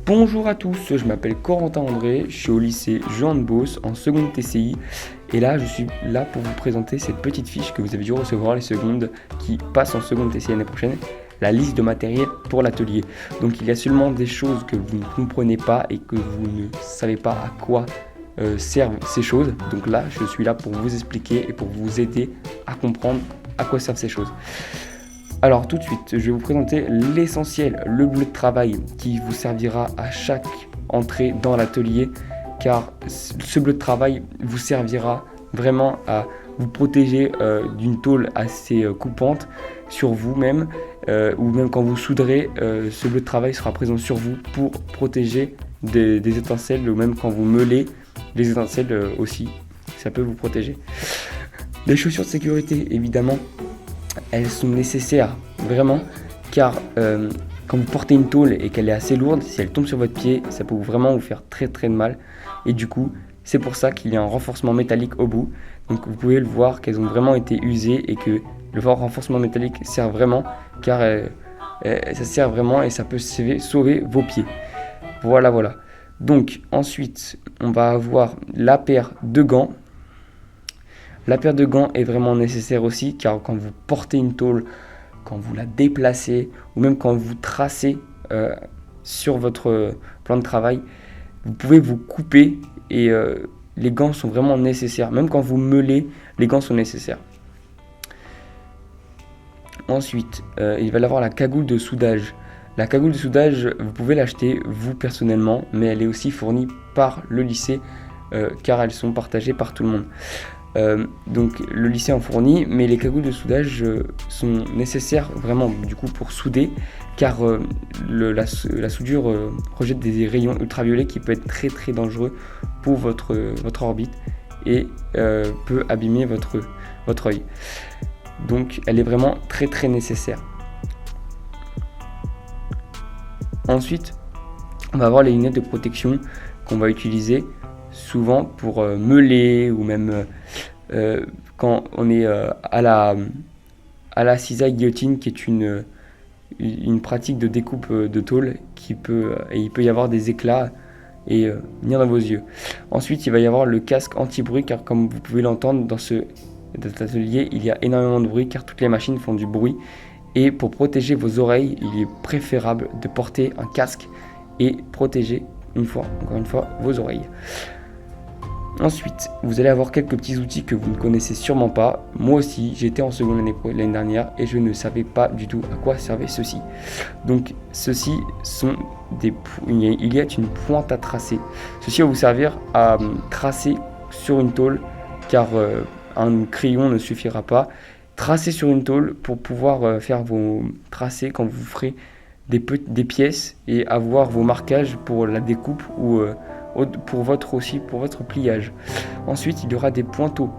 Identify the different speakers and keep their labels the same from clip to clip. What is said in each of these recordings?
Speaker 1: Bonjour à tous, je m'appelle Corentin André, je suis au lycée Jean de Beauce en seconde TCI et là je suis là pour vous présenter cette petite fiche que vous avez dû recevoir les secondes qui passent en seconde TCI l'année prochaine, la liste de matériel pour l'atelier. Donc il y a seulement des choses que vous ne comprenez pas et que vous ne savez pas à quoi servent ces choses. Donc là je suis là pour vous expliquer et pour vous aider à comprendre à quoi servent ces choses. Alors tout de suite, je vais vous présenter l'essentiel, le bleu de travail qui vous servira à chaque entrée dans l'atelier, car ce bleu de travail vous servira vraiment à vous protéger d'une tôle assez coupante sur vous-même, ou même quand vous souderez, ce bleu de travail sera présent sur vous pour protéger des étincelles, ou même quand vous meulez, les étincelles aussi, ça peut vous protéger. Les chaussures de sécurité, évidemment, elles sont nécessaires vraiment, car quand vous portez une tôle et qu'elle est assez lourde, si elle tombe sur votre pied, ça peut vraiment vous faire très très mal. Et du coup, c'est pour ça qu'il y a un renforcement métallique au bout. Donc vous pouvez le voir qu'elles ont vraiment été usées et que le renforcement métallique sert vraiment, car ça sert vraiment et ça peut sauver vos pieds. Voilà. Donc ensuite, on va avoir la paire de gants. La paire de gants est vraiment nécessaire aussi, car quand vous portez une tôle, quand vous la déplacez, ou même quand vous tracez sur votre plan de travail, vous pouvez vous couper et les gants sont vraiment nécessaires. Même quand vous meulez, les gants sont nécessaires. Ensuite, il va y avoir la cagoule de soudage. La cagoule de soudage, vous pouvez l'acheter vous personnellement, mais elle est aussi fournie par le lycée, car elles sont partagées par tout le monde. Donc le lycée en fournit, mais les cagoules de soudage sont nécessaires vraiment du coup pour souder, car la soudure rejette des rayons ultraviolets qui peuvent être très très dangereux pour votre orbite et peut abîmer votre œil. Donc elle est vraiment très très nécessaire. Ensuite, on va avoir les lunettes de protection qu'on va utiliser souvent pour meuler ou même quand on est à la cisaille guillotine, qui est une pratique de découpe de tôle et il peut y avoir des éclats et venir dans vos yeux. Ensuite, il va y avoir le casque anti-bruit, car comme vous pouvez l'entendre dans cet atelier, il y a énormément de bruit car toutes les machines font du bruit. Et pour protéger vos oreilles, il est préférable de porter un casque et protéger encore une fois, vos oreilles. Ensuite, vous allez avoir quelques petits outils que vous ne connaissez sûrement pas. Moi aussi, j'étais en seconde l'année dernière et je ne savais pas du tout à quoi servait ceci. Donc, ceci sont il y a une pointe à tracer. Ceci va vous servir à tracer sur une tôle, car un crayon ne suffira pas. Tracer sur une tôle pour pouvoir faire vos tracés quand vous ferez des pièces et avoir vos marquages pour la découpe ou pour votre pliage. Ensuite, il y aura des pointeaux.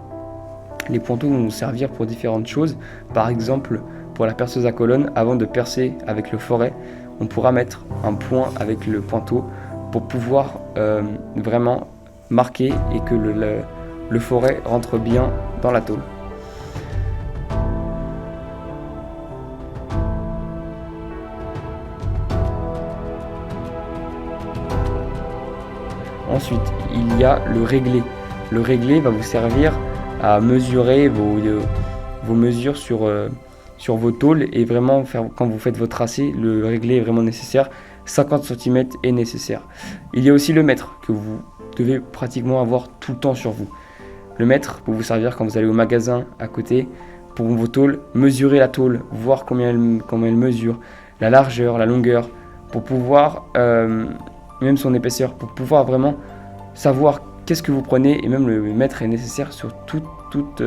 Speaker 1: Les pointeaux vont nous servir pour différentes choses. Par exemple, pour la perceuse à colonne, avant de percer avec le forêt, on pourra mettre un point avec le pointeau pour pouvoir vraiment marquer et que le forêt rentre bien dans la tôle. Ensuite, il y a le réglé. Le réglé va vous servir à mesurer vos mesures sur vos tôles et vraiment quand vous faites vos tracés, le réglé est vraiment nécessaire. 50 cm est nécessaire. Il y a aussi le mètre que vous devez pratiquement avoir tout le temps sur vous. Le mètre peut vous servir quand vous allez au magasin à côté pour vos tôles, mesurer la tôle, voir combien elle mesure, la largeur, la longueur, pour pouvoir même son épaisseur, pour pouvoir vraiment savoir qu'est-ce que vous prenez, et même le mètre est nécessaire sur toute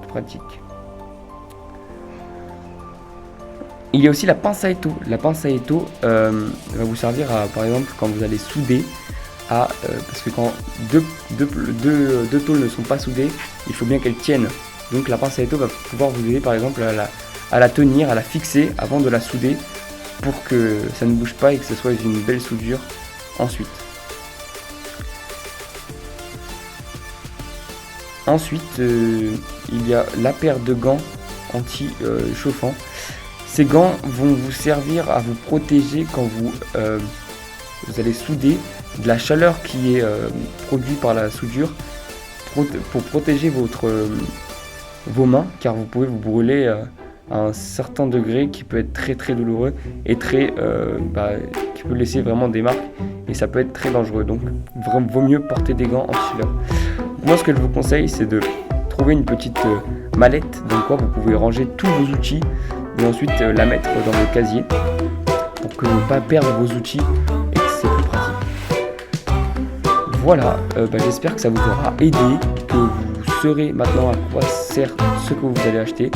Speaker 1: pratique. Il y a aussi la pince à étau. La pince à étau va vous servir par exemple quand vous allez souder parce que quand deux tôles ne sont pas soudées, il faut bien qu'elles tiennent. Donc la pince à étau va pouvoir vous aider par exemple à la tenir, à la fixer avant de la souder, pour que ça ne bouge pas et que ce soit une belle soudure ensuite. Ensuite, il y a la paire de gants anti-chauffants. Ces gants vont vous servir à vous protéger quand vous allez souder de la chaleur qui est produite par la soudure pour protéger vos mains, car vous pouvez vous brûler à un certain degré qui peut être très très douloureux et qui peut laisser vraiment des marques et ça peut être très dangereux. Donc vraiment vaut mieux porter des gants anti-chaleur. Moi ce que je vous conseille, c'est de trouver une petite mallette dans quoi vous pouvez ranger tous vos outils et ensuite la mettre dans le casier pour que ne pas perdre vos outils et que c'est plus pratique. Voilà, j'espère que ça vous aura aidé, que vous saurez maintenant à quoi sert ce que vous allez acheter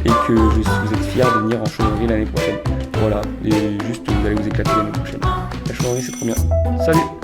Speaker 1: et que vous êtes fiers de venir en chaudronnerie l'année prochaine. Voilà, et juste vous allez vous éclater l'année prochaine. La chaudronnerie c'est trop bien. Salut!